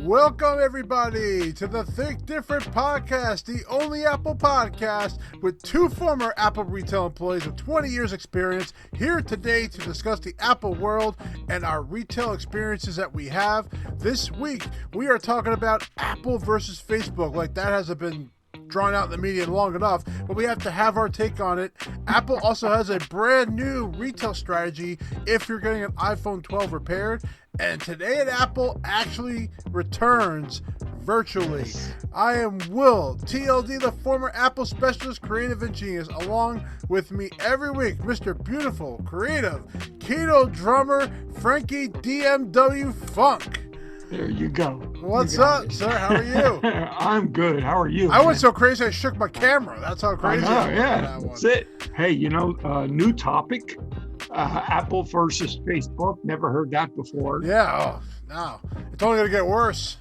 Welcome, everybody, to the Think Different podcast, the only Apple podcast with two former Apple retail employees with 20 years experience here today to discuss the Apple world and our retail experiences that we have. This week, we are talking about Apple versus Facebook. Like, that hasn't been drawn out in the media long enough, but we have to have our take on it. Apple also has a brand new retail strategy if you're getting an iPhone 12 repaired. And today at Apple actually returns virtually. I am Will, TLD, the former Apple specialist, creative and genius. Along with me every week, Mr. Beautiful, creative, keto drummer, Frankie DMW Funk. There you go. What's up, sir? How are you? I'm good. How are you? I went so crazy I shook my camera. That's how crazy I was. Yeah, that's it. Hey, new topic. Apple versus Facebook. Never heard that before. Yeah, no. It's only going to get worse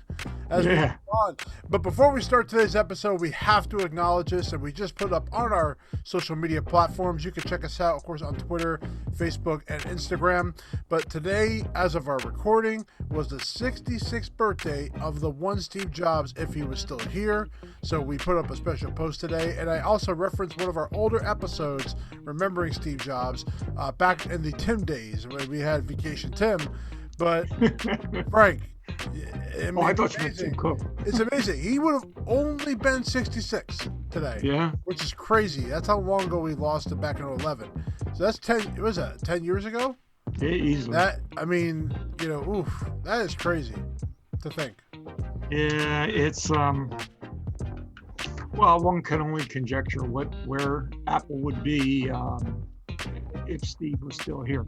as we move on. But before we start today's episode, we have to acknowledge this, and we just put up on our social media platforms. You can check us out, of course, on Twitter, Facebook, and Instagram. But today, as of our recording, was the 66th birthday of the one Steve Jobs, if he was still here. So we put up a special post today, and I also referenced one of our older episodes, remembering Steve Jobs, back in the Tim days, when we had Vacation Tim. But, Frank, I thought you meant Tim Cook. It's amazing. He would have only been 66 today. Yeah. Which is crazy. That's how long ago we lost him back in 2011. So that's 10, was that 10 years ago? Yeah, easily. That is crazy to think. Yeah, it's, well, one can only conjecture where Apple would be if Steve was still here.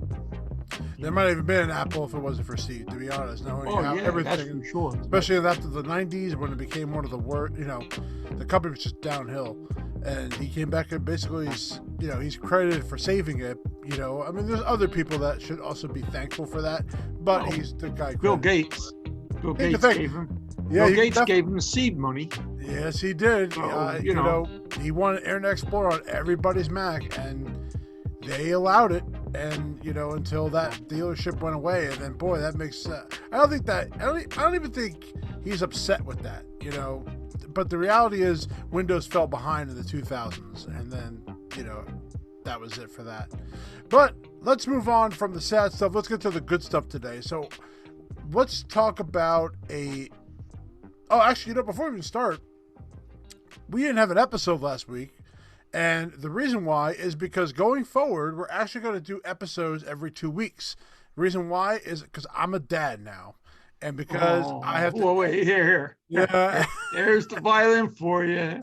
There might have even been an Apple if it wasn't for Steve, to be honest. Everything, that's for sure. Especially after the 90s when it became one of the worst, the company was just downhill. And he came back and basically, he's credited for saving it. There's other people that should also be thankful for that, but he's the guy. Bill Gates gave him. Bill Gates gave him seed money. Yes, he did. He wanted Internet Explorer on everybody's Mac, and they allowed it. And until that dealership went away, and then boy, that makes. I don't even think he's upset with that. But the reality is, Windows fell behind in the 2000s, and then that was it for that. But let's move on from the sad stuff. Let's get to the good stuff today. So let's talk about before we even start, we didn't have an episode last week. And the reason why is because going forward, we're actually going to do episodes every 2 weeks. The reason why is because I'm a dad now. And because I have to... Well, wait, here. Yeah. There's the violin for you.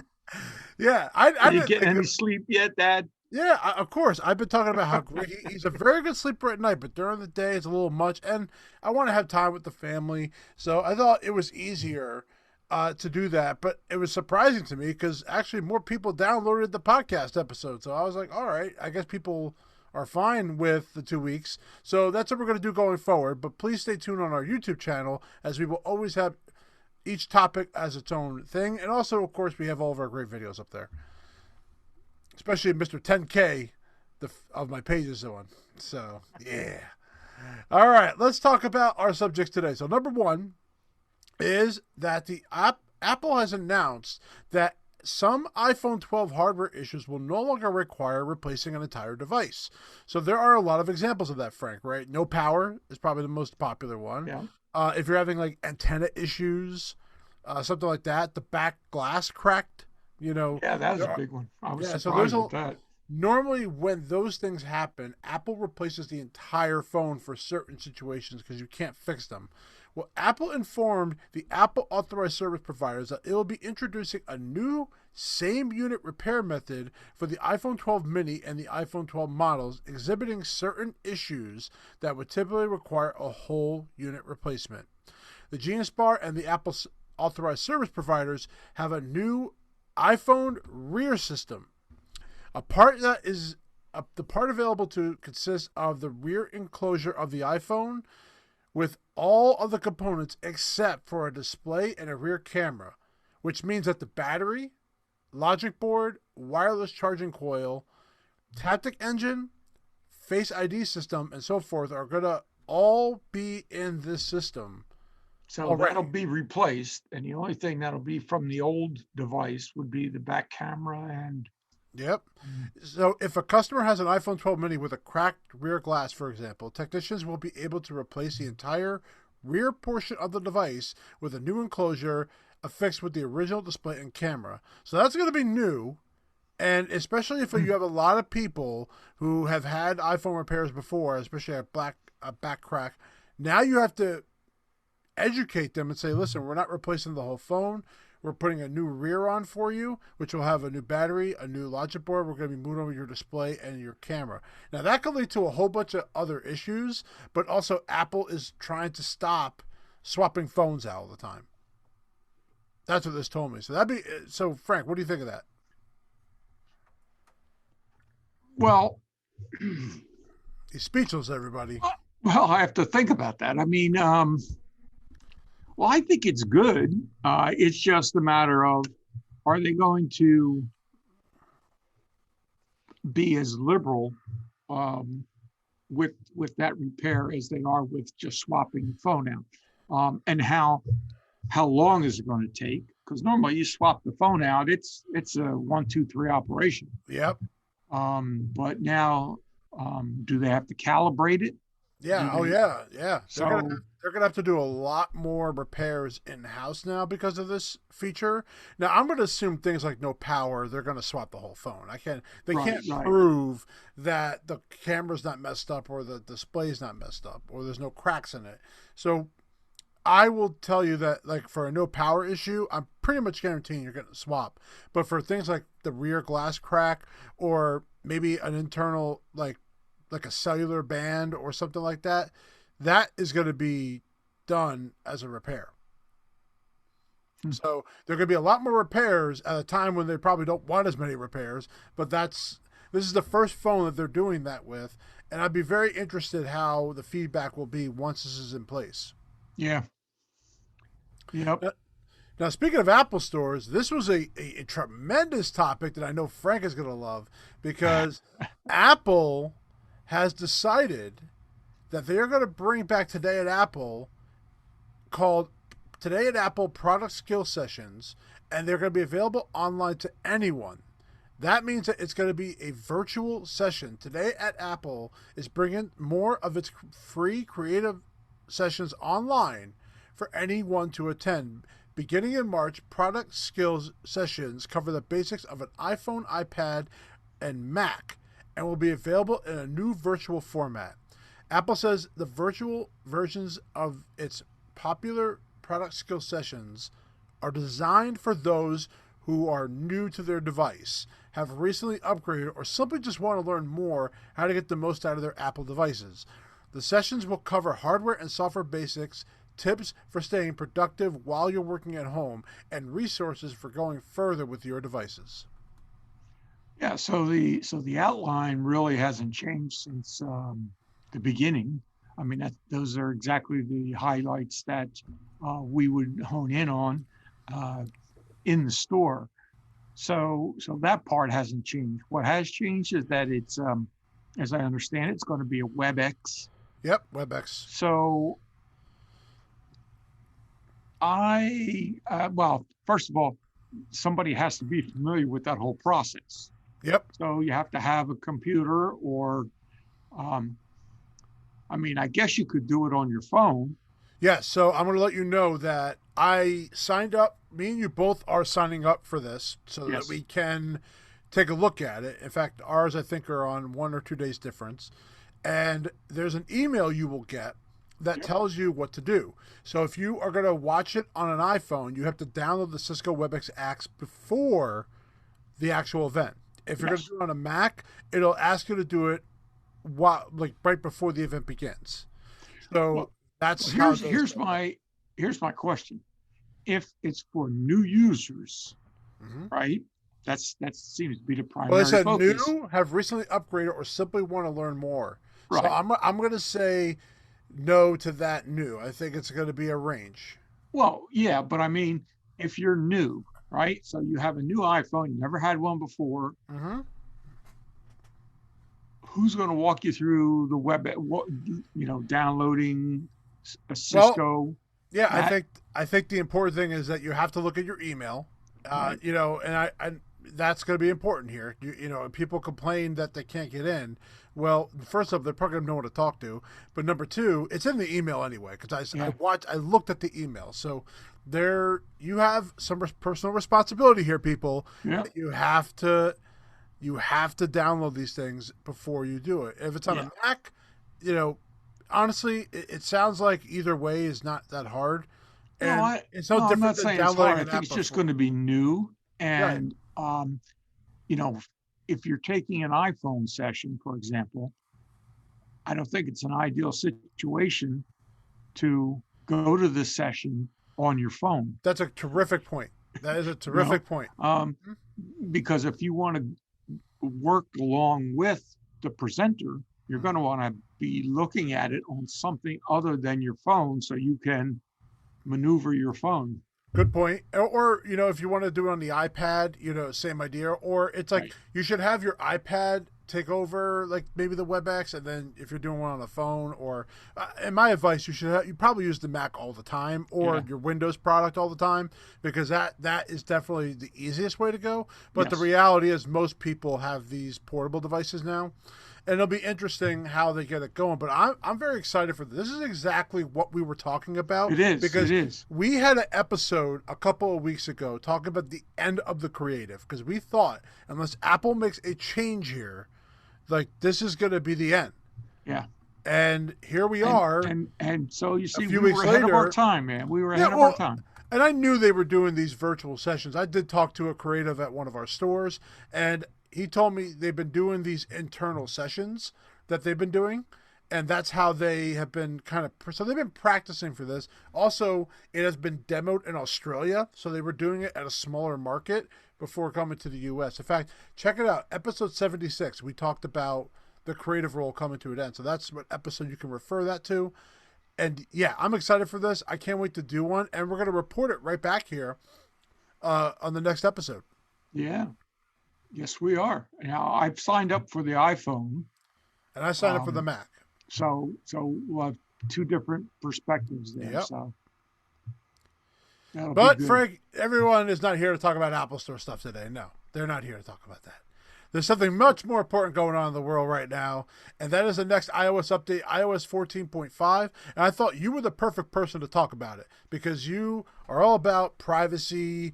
Yeah. Are you getting any sleep yet, Dad? Yeah, of course. I've been talking about how great he's a very good sleeper at night, but during the day it's a little much. And I want to have time with the family. So I thought it was easier to do that, but it was surprising to me because actually more people downloaded the podcast episode. So I was like, all right, I guess people are fine with the 2 weeks. So that's what we're going to do going forward. But please stay tuned on our YouTube channel, as we will always have each topic as its own thing. And also, of course, we have all of our great videos up there, especially Mr. 10K of my pages on. So yeah. All right, let's talk about our subjects today. So number one is that the Apple has announced that some iPhone 12 hardware issues will no longer require replacing an entire device. So there are a lot of examples of that, Frank, right? No power is probably the most popular one. Yeah. If you're having like antenna issues, something like that, the back glass cracked, Yeah, that's a big one. I was surprised with that. Normally, when those things happen, Apple replaces the entire phone for certain situations because you can't fix them. Well, Apple informed the Apple authorized service providers that it will be introducing a new same unit repair method for the iPhone 12 mini and the iPhone 12 models, exhibiting certain issues that would typically require a whole unit replacement. The Genius Bar and the Apple authorized service providers have a new iPhone rear system. The part available to consist of the rear enclosure of the iPhone with all of the components except for a display and a rear camera, which means that the battery, logic board, wireless charging coil, Taptic engine, Face ID system, and so forth are going to all be in this system. So that'll already. be replaced, and the only thing that'll be from the old device would be the back camera and Yep. So if a customer has an iPhone 12 mini with a cracked rear glass, for example, technicians will be able to replace the entire rear portion of the device with a new enclosure affixed with the original display and camera. So that's going to be new. And especially if you have a lot of people who have had iPhone repairs before, especially a back crack, now you have to educate them and say, listen, we're not replacing the whole phone. We're putting a new rear on for you, which will have a new battery, a new logic board. We're going to be moving over your display and your camera. Now, that could lead to a whole bunch of other issues, but also Apple is trying to stop swapping phones out all the time. That's what this told me. So Frank, what do you think of that? well, He's speechless, everybody. well, I have to think about that. I mean, well, I think it's good. It's just a matter of, are they going to be as liberal um, with that repair as they are with just swapping the phone out? And how long is it going to take? Because normally you swap the phone out, it's a 1, 2, 3 operation. Yep. But now, do they have to calibrate it? Yeah. Do Oh, they? yeah. Yeah. So They're gonna have to do a lot more repairs in house now because of this feature. Now, I'm gonna assume things like no power. They're gonna swap the whole phone. I can't. They right, can't right. prove that the camera's not messed up or the display's not messed up or there's no cracks in it. So I will tell you that, like, for a no power issue, I'm pretty much guaranteeing you're going to swap. But for things like the rear glass crack or maybe an internal, like a cellular band or something like that, that is going to be done as a repair. Hmm. So there are going to be a lot more repairs at a time when they probably don't want as many repairs. But this is the first phone that they're doing that with, and I'd be very interested how the feedback will be once this is in place. Yeah. Yep. Now, speaking of Apple stores, this was a tremendous topic that I know Frank is going to love because Apple has decided that they are going to bring back Today at Apple called Today at Apple Product Skill Sessions, and they're going to be available online to anyone. That means that it's going to be a virtual session. Today at Apple is bringing more of its free creative sessions online for anyone to attend. Beginning in March, product skills sessions cover the basics of an iPhone, iPad, and Mac and will be available in a new virtual format. Apple says the virtual versions of its popular product skill sessions are designed for those who are new to their device, have recently upgraded, or simply just want to learn more how to get the most out of their Apple devices. The sessions will cover hardware and software basics, tips for staying productive while you're working at home, and resources for going further with your devices. Yeah. So the outline really hasn't changed since the beginning. I mean, those are exactly the highlights that we would hone in on uh, in the store. So that part hasn't changed. What has changed is that it's, as I understand it, it's going to be a WebEx. Yep, WebEx. So well, first of all, somebody has to be familiar with that whole process. Yep. So you have to have a computer or, um, I mean, I guess you could do it on your phone. Yes, so I'm going to let you know that I signed up. Me and you both are signing up for this so that Yes. we can take a look at it. In fact, ours I think are on 1 or 2 days difference. And there's an email you will get that Yep. tells you what to do. So if you are going to watch it on an iPhone, you have to download the Cisco WebEx apps before the actual event. If you're going to Yes. do it on a Mac, it'll ask you to do it like right before the event begins. So Well, that's how here's those here's go. my here's my question. If it's for new users, Mhm. right? That seems to be the Well, they primary said focus. new, have recently upgraded, or simply want to learn more. So Right. I'm going to say no to that new. I think it's going to be a range. Well, yeah, but I mean, if you're new, right? So you have a new iPhone, you never had one before. Hmm. Who's going to walk you through the web, downloading a Well, Cisco? Yeah, That, I think the important thing is that you have to look at your email. right. You know, and I that's going to be important here. You know, people complain that they can't get in. Well, first off, they're probably going to know what to talk to. But number two, it's in the email anyway because Yeah. I looked at the email. So there, you have some personal responsibility here, people. Yeah. That you have to download these things before you do it. If it's on Yeah. a Mac, you know, honestly, it sounds like either way is not that hard, No, and it's no no, I'm different not than saying it's hard. downloading I an think app it's just before. going to be new. Right. And, you know, if you're taking an iPhone session, for example, I don't think it's an ideal situation to go to the session on your phone, That's a terrific point. That is a you know, terrific point. um, Mhm. because if you want to work along with the presenter, you're going to want to be looking at it on something other than your phone so you can maneuver your phone. Good point. Or, you know, if you want to do it on the iPad, you know, same idea. Or it's like Right. you should have your iPad take over, like maybe the WebEx, and then if you're doing one on the phone, or in my advice, you probably use the Mac all the time, or Yeah. your Windows product all the time, because that is definitely the easiest way to go. But the Yes. reality is, most people have these portable devices now, and it'll be interesting how they get it going. But I'm very excited for this. This is exactly what we were talking about It is. It because is. we had an episode a couple of weeks ago talking about the end of the creative because we thought unless Apple makes a change here, like this is going to be the end. Yeah. And here we And are and so you a see, few we were weeks ahead of our later. time, man. We were Yeah, ahead of our well, time. and I knew they were doing these virtual sessions. I did talk to a creative at one of our stores, and he told me they've been doing these internal sessions that they've been doing, and that's how they have been kind of. So they've been practicing for this. Also, it has been demoed in Australia, so they were doing it at a smaller market before coming to the U.S. In fact, check it out. Episode 76, we talked about the creative role coming to an end. So that's what episode you can refer that to. And yeah, I'm excited for this. I can't wait to do one, and we're going to report it right back here on the next episode. Yeah. Yes, we are. Now I've signed up for the iPhone. And I signed up for the Um, Mac. so we'll have two different perspectives there. Yep. So that'll be But good. Frank, everyone is not here to talk about Apple Store stuff today. No, they're not here to talk about that. There's something much more important going on in the world right now, and that is the next iOS update, iOS 14.5. And I thought you were the perfect person to talk about it because you are all about privacy.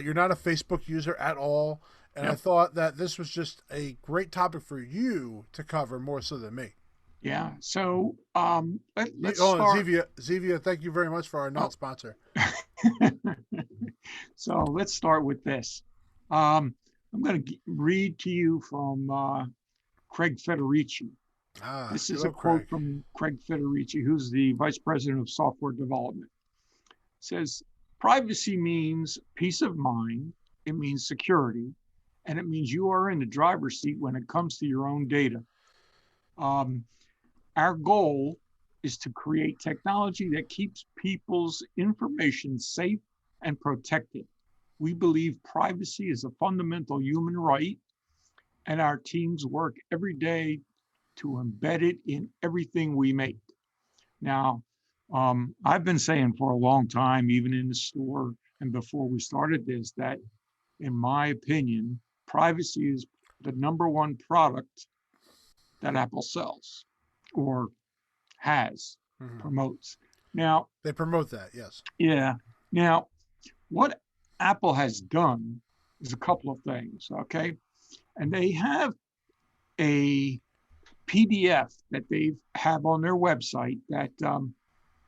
You're not a Facebook user at all. And I Yep. thought that this was just a great topic for you to cover more so than me. Yeah. So let's Oh, and start. Zevia, thank you very much for our Oh. non-sponsor. So let's start with this. Um, I'm going to read to you from Craig Federici. Ah, This good is a old quote Craig. from Craig Federici, who's the vice president of software development. It says, privacy means peace of mind, it means security, and it means you are in the driver's seat when it comes to your own data. Um, our goal is to create technology that keeps people's information safe and protected. We believe privacy is a fundamental human right, and our teams work every day to embed it in everything we make. Now, I've been saying for a long time, even in the store and before we started this, that in my opinion, privacy is the number one product that Apple sells or has, Mm-hmm. promotes. Now, They promote that, yes. yeah. Now, what Apple has done is a couple of things, okay? And they have a PDF that they have on their website that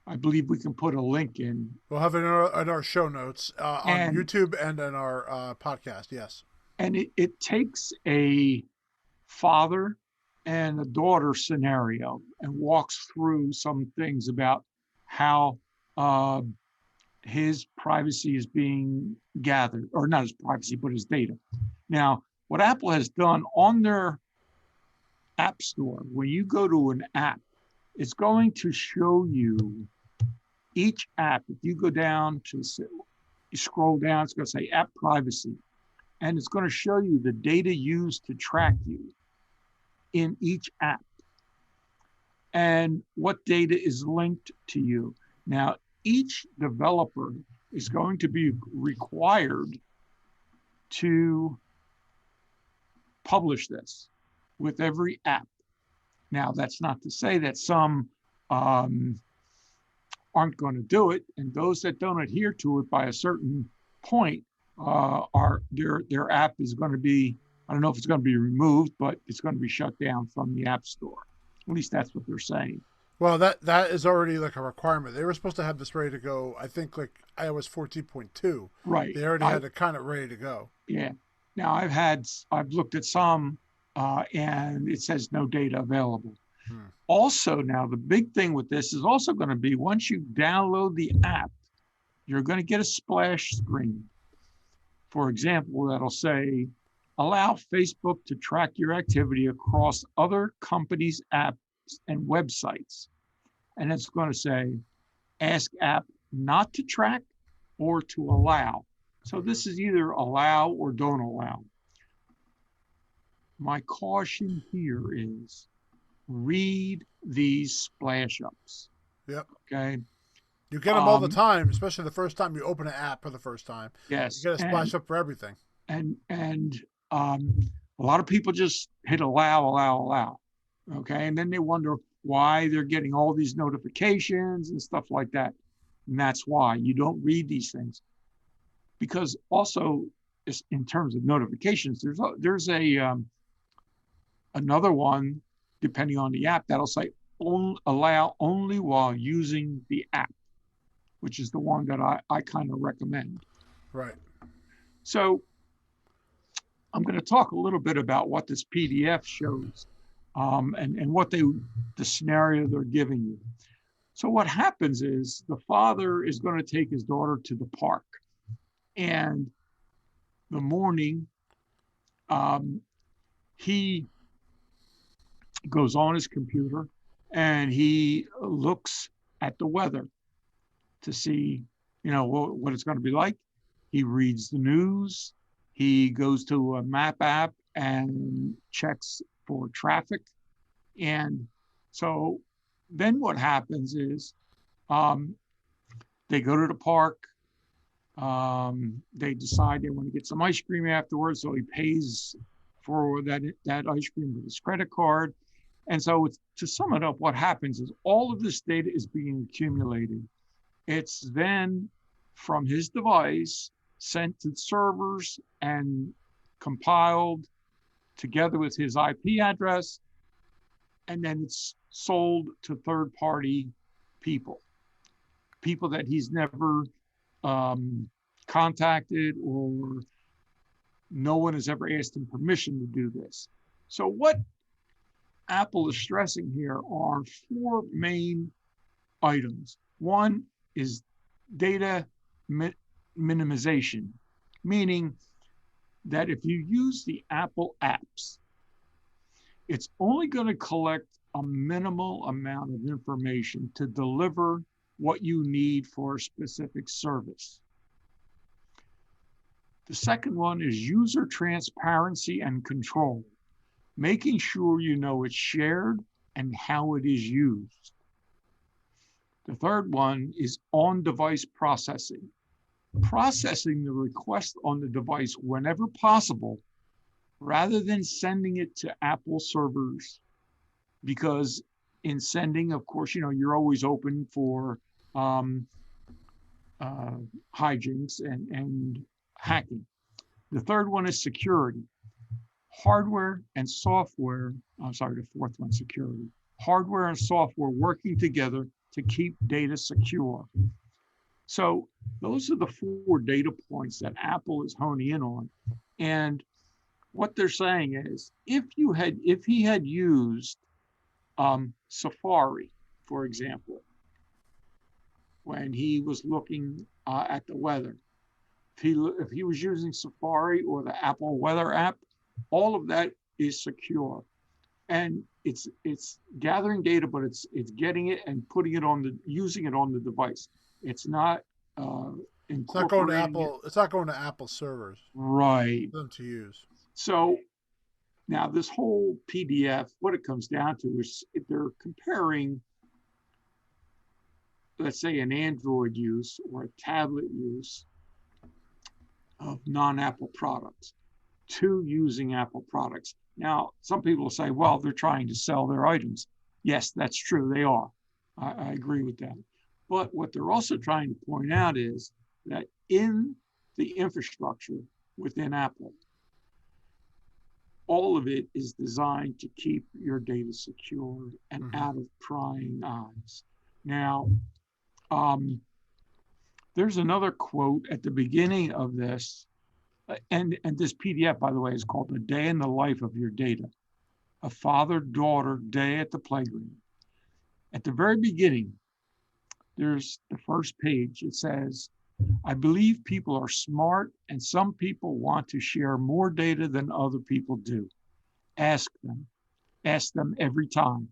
I believe we can put a link in. We'll have it in our show notes on And YouTube and in our podcast, yes. and it takes a father and a daughter scenario and walks through some things about how uh, his privacy is being gathered, or not his privacy, but his data. Now, what Apple has done on their app store, when you go to an app, it's going to show you each app. If you go down to, you scroll down, it's going to say app privacy, and it's going to show you the data used to track you in each app and what data is linked to you. Now, each developer is going to be required to publish this with every app. Now, that's not to say that some um, aren't going to do it, and those that don't adhere to it by a certain point are their app is going to be, I don't know if it's going to be removed, but it's going to be shut down from the App Store. At least that's what they're saying. Well, that is already like a requirement. They were supposed to have this ready to go. I think like iOS 14.2. Right. They already had it kind of ready to go. Yeah. Now I've looked at some, and it says no data available. Also, now the big thing with this is also going to be once you download the app, you're going to get a splash screen. For example, that'll say, allow Facebook to track your activity across other companies' apps and websites. And it's going to say, ask app not to track or to allow. So this is either allow or don't allow. My caution here is read these splash ups. Yep. Okay. You get them all the time, especially the first time you open an app for the first time. Yes. You get a splash up for everything. And a lot of people just hit allow. Okay. And then they wonder why they're getting all these notifications and stuff like that. And that's why you don't read these things. Because also, in terms of notifications, there's another one, depending on the app, that'll say allow only while using the app, which is the one that I kind of recommend. Right. So I'm going to talk a little bit about what this PDF shows and what the scenario they're giving you. So what happens is the father is going to take his daughter to the park. And the morning, he goes on his computer and he looks at the weather to see, what it's going to be like. He reads the news. He goes to a map app and checks for traffic. And so then what happens is they go to the park. They decide they want to get some ice cream afterwards. So he pays for that ice cream with his credit card. And so to sum it up, what happens is all of this data is being accumulated. It's then from his device sent to servers and compiled together with his IP address, and then it's sold to third-party people that he's never contacted, or no one has ever asked him permission to do this. So what Apple is stressing here are four main items. One is data minimization, meaning that if you use the Apple apps, it's only going to collect a minimal amount of information to deliver what you need for a specific service. The second one is user transparency and control, making sure you know it's shared and how it is used. The third one is on-device processing the request on the device whenever possible, rather than sending it to Apple servers, because in sending, of course, you're always open for hijinks and hacking. The third one is security. Hardware and software, the fourth one, security. Hardware and software working together to keep data secure. So those are the four data points that Apple is honing in on. And what they're saying is, if he had used Safari, for example, when he was looking at the weather, if he was using Safari or the Apple Weather app, all of that is secure, and it's gathering data, but it's getting it and using it on the device. It's not It's not going to Apple. It's not going to Apple servers, right, for them to use. So now this whole PDF, what it comes down to is they're comparing let's say, an Android use or a tablet use of non-Apple products to using Apple products. Now, some people say, well, they're trying to sell their items. Yes, that's true. They are. I agree with that. But what they're also trying to point out is that in the infrastructure within Apple, all of it is designed to keep your data secure and out of prying eyes. Now, there's another quote at the beginning of this, and this PDF, by the way, is called "A Day in the Life of Your Data: A Father-Daughter Day at the Playground." At the very beginning, there's the first page. It says, "I believe people are smart, and some people want to share more data than other people do. Ask them. Ask them every time.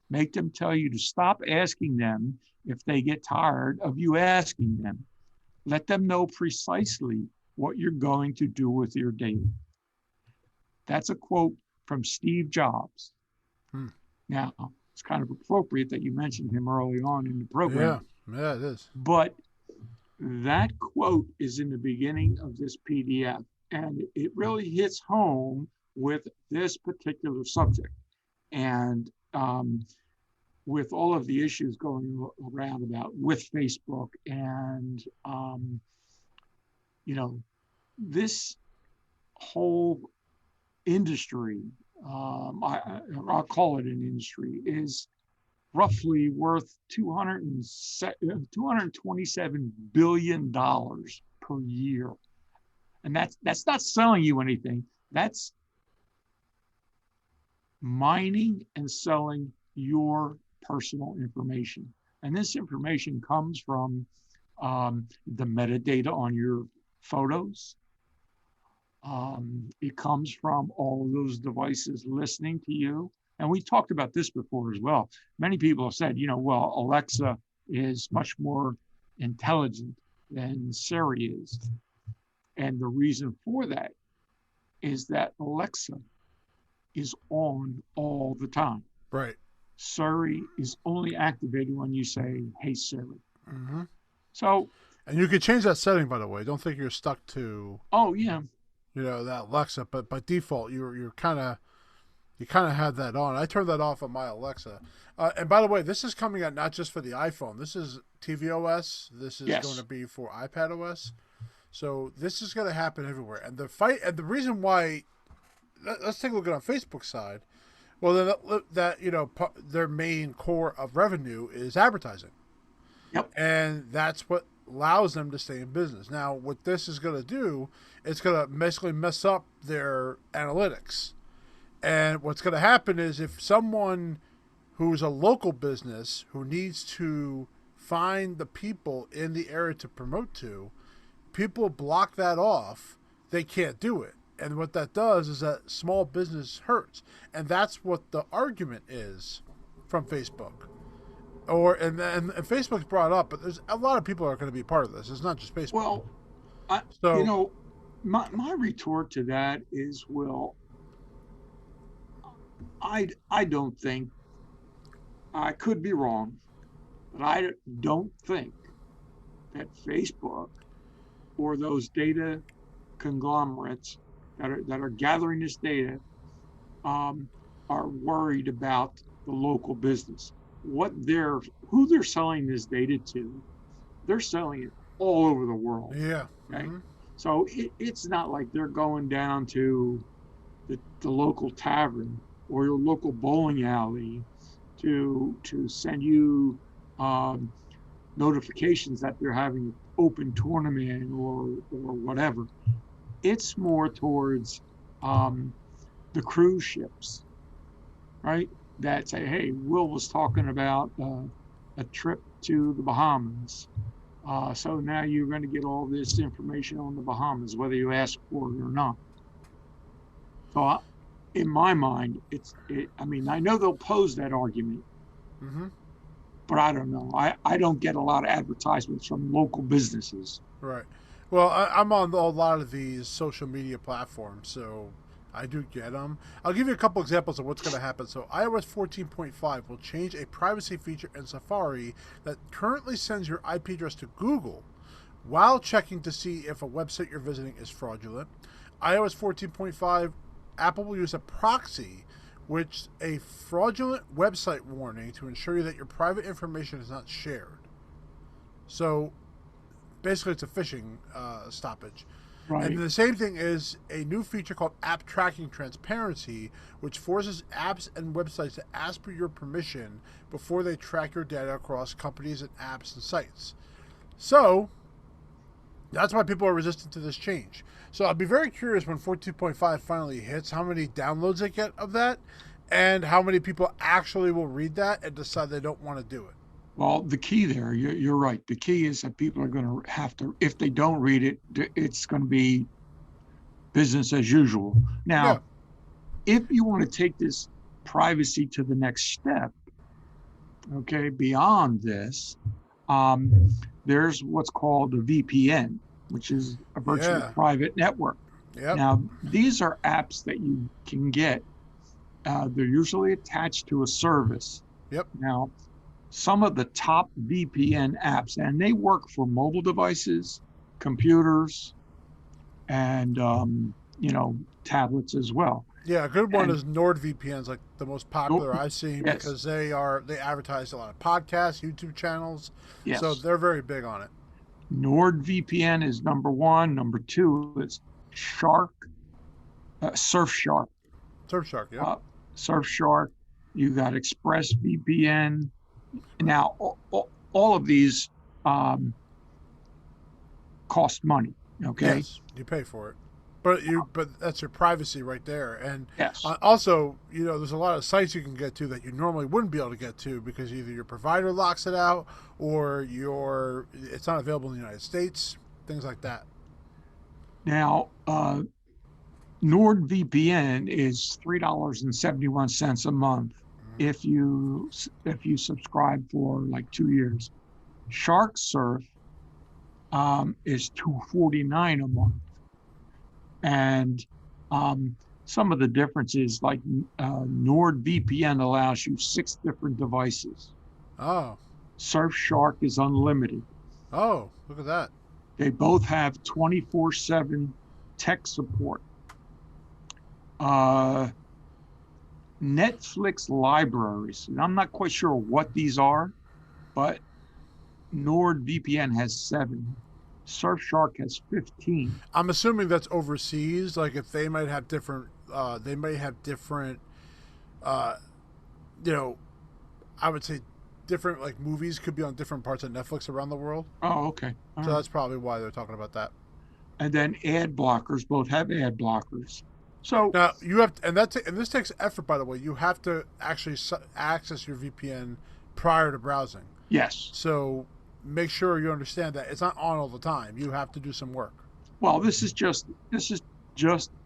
Make them tell you to stop asking them if they get tired of you asking them. Let them know precisely what you're going to do with your data." That's a quote from Steve Jobs. Now, it's kind of appropriate that you mentioned him early on in the program. Yeah, it is. But that quote is in the beginning of this PDF, and it really hits home with this particular subject. And with all of the issues going around about with Facebook and, this whole industry, I'll call it an industry, is roughly worth $227 billion per year. And that's not selling you anything. That's mining and selling your personal information. And this information comes from the metadata on your photos. It comes from all of those devices listening to you. And we talked about this before as well. Many people have said, well, Alexa is much more intelligent than Siri is. And the reason for that is that Alexa is on all the time. Right. Siri is only activated when you say, "Hey, Siri." Mm-hmm. So, and you could change that setting, by the way. Don't think you're stuck to. Oh yeah. That Alexa, but by default, you kind of have that on. I turned that off on my Alexa. And by the way, this is coming out not just for the iPhone. This is tvOS. This is going to be for iPadOS. So this is going to happen everywhere. And the reason why. Let's take a look at on Facebook side. Well, then their main core of revenue is advertising. Yep. And that's what allows them to stay in business. Now, what this is going to do, it's going to basically mess up their analytics. And what's going to happen is if someone who's a local business who needs to find the people in the area to promote to, people block that off, they can't do it. And what that does is that small business hurts. And that's what the argument is from Facebook. And Facebook's brought up, but there's a lot of people are going to be part of this. It's not just Facebook. Well, my retort to that is, well, I don't think, I could be wrong, but I don't think that Facebook or those data conglomerates that are gathering this data are worried about the local business. Who they're selling this data to, they're selling it all over the world. Yeah. Okay. Mm-hmm. So it's not like they're going down to the local tavern or your local bowling alley to send you notifications that they're having an open tournament or whatever. It's more towards the cruise ships, right? That say, hey, Will was talking about a trip to the Bahamas. So now you're going to get all this information on the Bahamas, whether you ask for it or not. So in my mind, I know they'll pose that argument, but I don't know. I don't get a lot of advertisements from local businesses. Right. Well, I'm on a lot of these social media platforms, so I do get them. I'll give you a couple examples of what's going to happen. So, iOS 14.5 will change a privacy feature in Safari that currently sends your IP address to Google while checking to see if a website you're visiting is fraudulent. iOS 14.5, Apple will use a proxy, which a fraudulent website warning to ensure that your private information is not shared. So, basically, it's a phishing stoppage. And Right. the same thing is a new feature called App Tracking Transparency, which forces apps and websites to ask for your permission before they track your data across companies and apps and sites. So that's why people are resistant to this change. So I'll be very curious when 14.5 finally hits how many downloads they get of that and how many people actually will read that and decide they don't want to do it. Well, the key there, you're right. The key is that people are going to have to, if they don't read it, it's going to be business as usual. Yeah. Now, if you want to take this privacy to the next step, okay, beyond this, there's what's called a VPN, which is a virtual Yeah. private network. Yep. Now, these are apps that you can get. They're usually attached to a service. Yep. Now, some of the top VPN apps, and they work for mobile devices, computers, and tablets as well. Yeah, a good one And is NordVPN's like the most oh, popular I've seen yes, because they advertise a lot of podcasts, YouTube channels, so yes. they're very big on it. NordVPN is number one. Number two is Shark, Surfshark. Surfshark, yep. Uh, Surfshark. You got ExpressVPN. Now, all of these cost money. Okay. Yes, you pay for it, but that's your privacy right there. And Yes. also, there's a lot of sites you can get to that you normally wouldn't be able to get to because either your provider locks it out or it's not available in the United States, things like that. Now, NordVPN is $3.71 a month if you subscribe for like 2 years. Shark Surf is $2.49 a month, and some of the differences, like NordVPN allows you 6 different devices. Oh, Surfshark is unlimited. oh, look at that. They both have 24/7 tech support. Netflix libraries. And I'm not quite sure what these are, but NordVPN has 7. Surfshark has 15. I'm assuming that's overseas. Like if they might have different, uh, you know, I would say different like movies could be on different parts of Netflix around the world. Oh, okay. All So right. that's probably why they're talking about that. And then ad blockers, both have ad blockers. So, Now you have, and this takes effort. By the way, you have to actually access your VPN prior to browsing. yes. So make sure you understand that it's not on all the time. You have to do some work. Well, this is just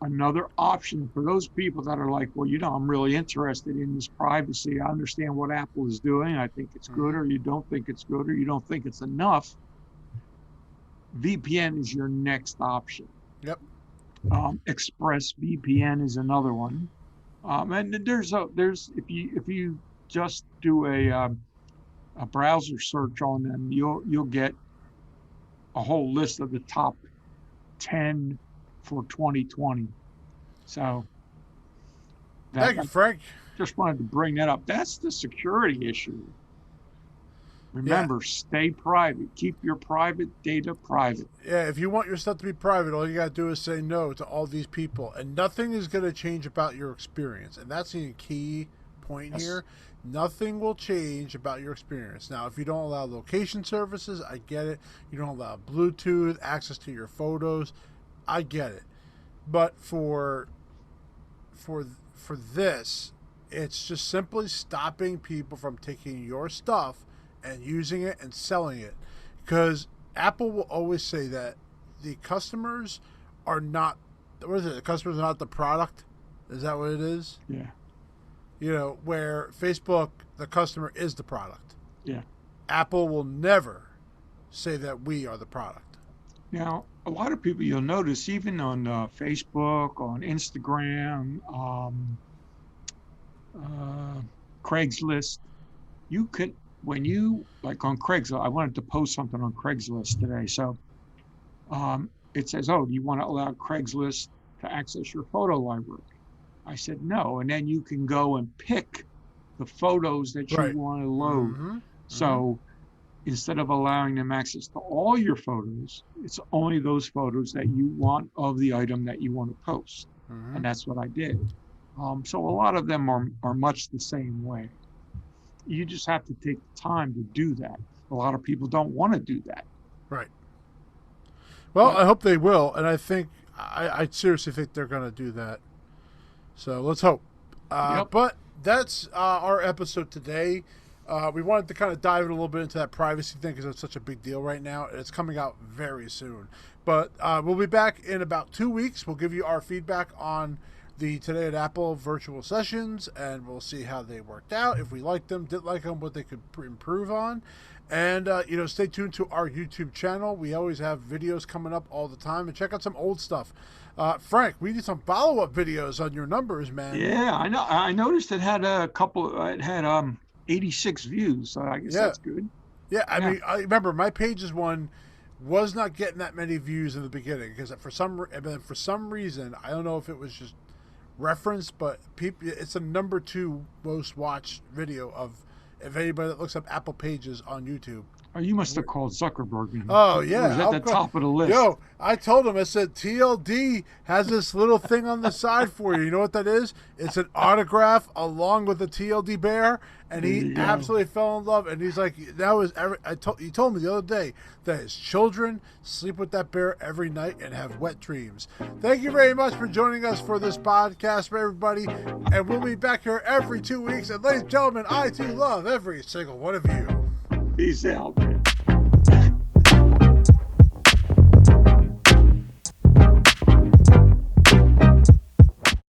another option for those people that are like, well, I'm really interested in this privacy. I understand what Apple is doing. I think it's good, or you don't think it's good, or you don't think it's enough. VPN is your next option. Yep. ExpressVPN is another one. And there's if you just do a browser search on them, you'll get a whole list of the top 10 for 2020. So Thank you, Frank. just wanted to bring that up. That's the security issue. Remember, stay private. Keep your private data private. Yeah, if you want your stuff to be private, all you got to do is say no to all these people, and nothing is going to change about your experience. And that's the key point Yes. here. Nothing will change about your experience. Now, if you don't allow location services, I get it. You don't allow Bluetooth, access to your photos, I get it. But for this, it's just simply stopping people from taking your stuff and using it and selling it. Because Apple will always say that the customers are not, what is it? The customers are not the product. Is that what it is? Yeah. Where Facebook, the customer is the product. Yeah. Apple will never say that we are the product. Now, a lot of people you'll notice, even on Facebook, on Instagram, uh, Craigslist, you could, when you, like on Craigslist, I wanted to post something on Craigslist today. So it says, oh, do you want to allow Craigslist to access your photo library? I said, no. And then you can go and pick the photos that you Right. want to load. Mm-hmm. Mm-hmm. So instead of allowing them access to all your photos, it's only those photos that you want of the item that you want to post. Mm-hmm. And that's what I did. So a lot of them are much the same way. You just have to take the time to do that. A lot of people don't want to do that. Right. Well, But I hope they will, and I seriously think they're going to do that. So let's hope. yep, But that's our episode today. We wanted to kind of dive a little bit into that privacy thing because it's such a big deal right now. It's coming out very soon. But we'll be back in about 2 weeks. We'll give you our feedback on the Today at Apple virtual sessions, and we'll see how they worked out. If we liked them, didn't like them, what they could improve on. And, stay tuned to our YouTube channel. We always have videos coming up all the time. And check out some old stuff. Frank, we did some follow-up videos on your numbers, man. yeah, I know. I noticed it had a couple. It had 86 views, so I guess Yeah. that's good. Yeah, I Yeah. mean, I remember my Pages one was not getting that many views in the beginning because for some reason, I don't know if it was just reference, but it's the number 2 most watched video of anybody that looks up Apple Pages on YouTube. Oh, you must have called Zuckerberg. Oh It was yeah, at the top of the list. Yo, I told him, I said TLD has this little thing on the side for you. You know what that is? It's an autograph along with a TLD bear, and There he you go. absolutely fell in love. And he's like, he told me the other day that his children sleep with that bear every night and have wet dreams. Thank you very much for joining us for this podcast, everybody, and we'll be back here every 2 weeks. And ladies and gentlemen, I too love every single one of you. Peace out.